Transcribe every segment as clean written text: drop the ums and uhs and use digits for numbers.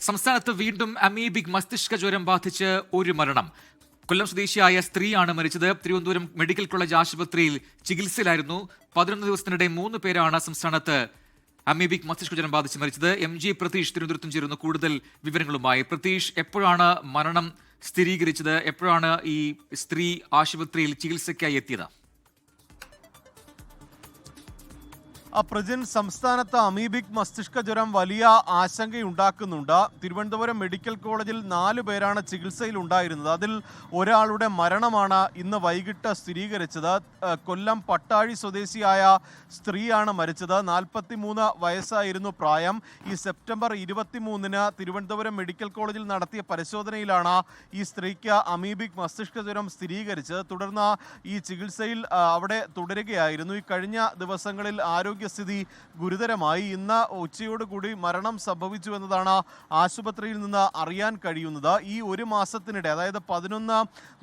സംസ്ഥാനത്ത് വീണ്ടും അമീബിക് മസ്തിഷ്ക ജ്വരം ബാധിച്ച് ഒരു മരണം. കൊല്ലം സ്വദേശിയായ സ്ത്രീയാണ് മരിച്ചത്. തിരുവനന്തപുരം മെഡിക്കൽ കോളേജ് ആശുപത്രിയിൽ ചികിത്സയിലായിരുന്നു. 11 ദിവസത്തിനിടെ 3 പേരാണ് സംസ്ഥാനത്ത് അമീബിക് മസ്തിഷ്ക ജ്വരം ബാധിച്ച് മരിച്ചത്. MG പ്രതീഷ് തിരുവനന്തപുരത്തും ചേരുന്നു കൂടുതൽ വിവരങ്ങളുമായി. പ്രതീഷ്, എപ്പോഴാണ് മരണം സ്ഥിരീകരിച്ചത്? എപ്പോഴാണ് ഈ സ്ത്രീ ആശുപത്രിയിൽ ചികിത്സയ്ക്കായി എത്തിയത്? പ്രജിൻ, സംസ്ഥാനത്ത് അമീബിക് മസ്തിഷ്ക ജ്വരം വലിയ ആശങ്കയുണ്ടാക്കുന്നുണ്ട്. തിരുവനന്തപുരം മെഡിക്കൽ കോളേജിൽ 4 പേരാണ് ചികിത്സയിൽ ഉണ്ടായിരുന്നത്. അതിൽ ഒരാളുടെ മരണമാണ് ഇന്ന് വൈകിട്ട് സ്ഥിരീകരിച്ചത്. കൊല്ലം പട്ടാഴി സ്വദേശിയായ സ്ത്രീയാണ് മരിച്ചത്. 43 വയസ്സായിരുന്നു പ്രായം. ഈ സെപ്റ്റംബർ 23-ന് തിരുവനന്തപുരം മെഡിക്കൽ കോളേജിൽ നടത്തിയ പരിശോധനയിലാണ് ഈ സ്ത്രീക്ക് അമീബിക് മസ്തിഷ്ക ജ്വരം സ്ഥിരീകരിച്ചത്. തുടർന്ന് ഈ ചികിത്സയിൽ അവിടെ തുടരുകയായിരുന്നു. ഈ കഴിഞ്ഞ ദിവസങ്ങളിൽ ആരോഗ്യസ്ഥിതി ഗുരുതരമായി. ഇന്ന് ഉച്ചയോടുകൂടി മരണം സംഭവിച്ചു എന്നതാണ് ആശുപത്രിയിൽ നിന്ന് അറിയാൻ കഴിയുന്നത്. ഈ ഒരു മാസത്തിനിടെ, അതായത് 11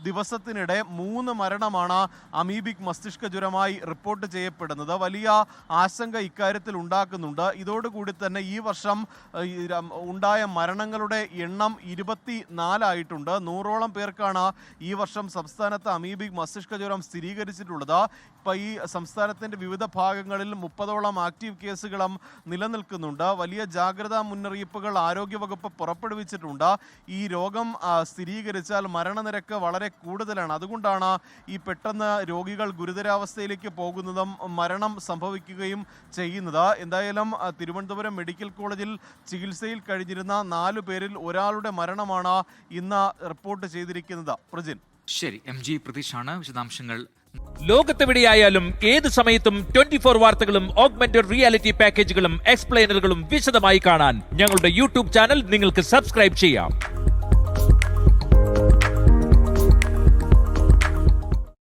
ദിവസത്തിനിടെ 3 മരണമാണ് അമീബിക് മസ്തിഷ്ക ജ്വരമായി റിപ്പോർട്ട് ചെയ്യപ്പെടുന്നത്. വലിയ ആശങ്ക ഇക്കാര്യത്തിൽ ഉണ്ടാക്കുന്നുണ്ട്. ഇതോടുകൂടി തന്നെ ഈ വർഷം ഉണ്ടായ മരണങ്ങളുടെ എണ്ണം 24 ആയിട്ടുണ്ട്. 100ഓളം പേർക്കാണ് ഈ വർഷം സംസ്ഥാനത്ത് അമീബിക് മസ്തിഷ്ക ജ്വരം സ്ഥിരീകരിച്ചിട്ടുള്ളത്. ഇപ്പം ഈ സംസ്ഥാനത്തിൻ്റെ വിവിധ ഭാഗങ്ങളിൽ 30ഓളം ആക്റ്റീവ് കേസുകളും നിലനിൽക്കുന്നുണ്ട്. വലിയ ജാഗ്രതാ മുന്നറിയിപ്പുകൾ ആരോഗ്യവകുപ്പ് പുറപ്പെടുവിച്ചിട്ടുണ്ട്. ഈ രോഗം സ്ഥിരീകരിച്ചാൽ മരണനിരക്ക് വളരെ കൂടുതലാണ്. അതുകൊണ്ടാണ് ഈ പെട്ടെന്ന് രോഗികൾ ഗുരുതരാവസ്ഥയിലേക്ക് പോകുന്നതും മരണം സംഭവിക്കുകയും ചെയ്യുന്നത്. എന്തായാലും തിരുവനന്തപുരം മെഡിക്കൽ കോളേജിൽ ചികിത്സയിൽ കഴിഞ്ഞിരുന്ന 4 പേരിൽ ഒരാളുടെ മരണമാണ് ഇന്ന് റിപ്പോർട്ട് ചെയ്തിരിക്കുന്നത്. പ്രജിൻ. ശരി, MG പ്രതീഷാണ് വിശദാംശങ്ങൾ. ലോകത്തെവിടെയായാലും ഏത് സമയത്തും 24 വാർത്തകളും ഓഗ്മെന്റഡ് റിയാലിറ്റി പാക്കേജുകളും എക്സ്പ്ലെയിനറുകളും വിശദമായി കാണാൻ ഞങ്ങളുടെ യൂട്യൂബ് ചാനൽ നിങ്ങൾക്ക് സബ്സ്ക്രൈബ് ചെയ്യാം.